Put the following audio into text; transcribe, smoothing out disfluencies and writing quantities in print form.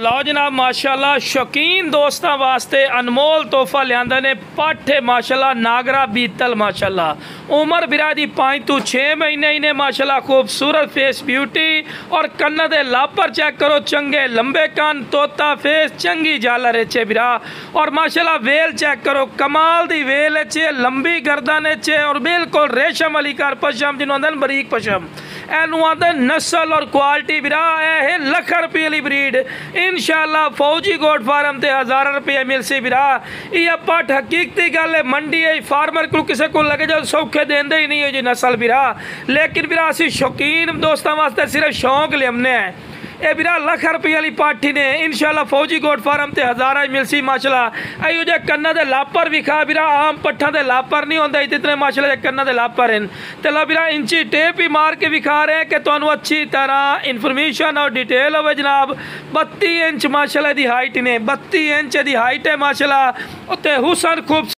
लो जनाब माशाल्लाह शौकीन दोस्तों वास्ते अनमोल तोहफा लिया ने पठ माशाल्लाह नागरा बीतल माशाल्लाह उम्र बिरा दी 5 तो 6 महीने ही ने माशाल्लाह खूबसूरत फेस ब्यूटी और कन्न दे लापर चेक करो चंगे लंबे कान तोता फेस चंगी झालर है बिरा और माशाल्लाह वेल चेक करो कमाल दी वेल है लंबी गर्दन है और बिल्कुल रेशम वाली कार पशम जिन्होंने बरीक पशम एनू आदे नस्ल और क्वालिटी बिरा है लख रुपये वाली ब्रीड इंशाल्लाह फौजी गोट फार्म ते 1000 रुपये मिल सी बिरा ये पट हकीकती गल है मंडी है फार्मर को किसी को लगे जो सौखे देंदे ही नहीं हो जी नस्ल बिरा लेकिन बिरा असी शौकीन दोस्तों वास्ते सिर्फ शौक लियाने हैं ये बिरा लख रुपये वाली पाठी ने इंशाल्लाह फौजी गोट फार्म ते 1000 मिल सी माशाल्लाह अयो जे कन्ना दे लापर विखा बिरा आम पट्ठा दे लापर नहीं होंगे इतने माशाल्लाह कन्ना दे लापर हैं तो लो बिरा इंची टेप ही मार के विखा रहे हैं कि तुहानू अच्छी तरह इन्फॉर्मेशन और डिटेल हो जनाब 32 इंच माशाल्लाह दी हाइट ने 32 इंच दी हाइट है माशाल्लाह उत्ते हुसन खूब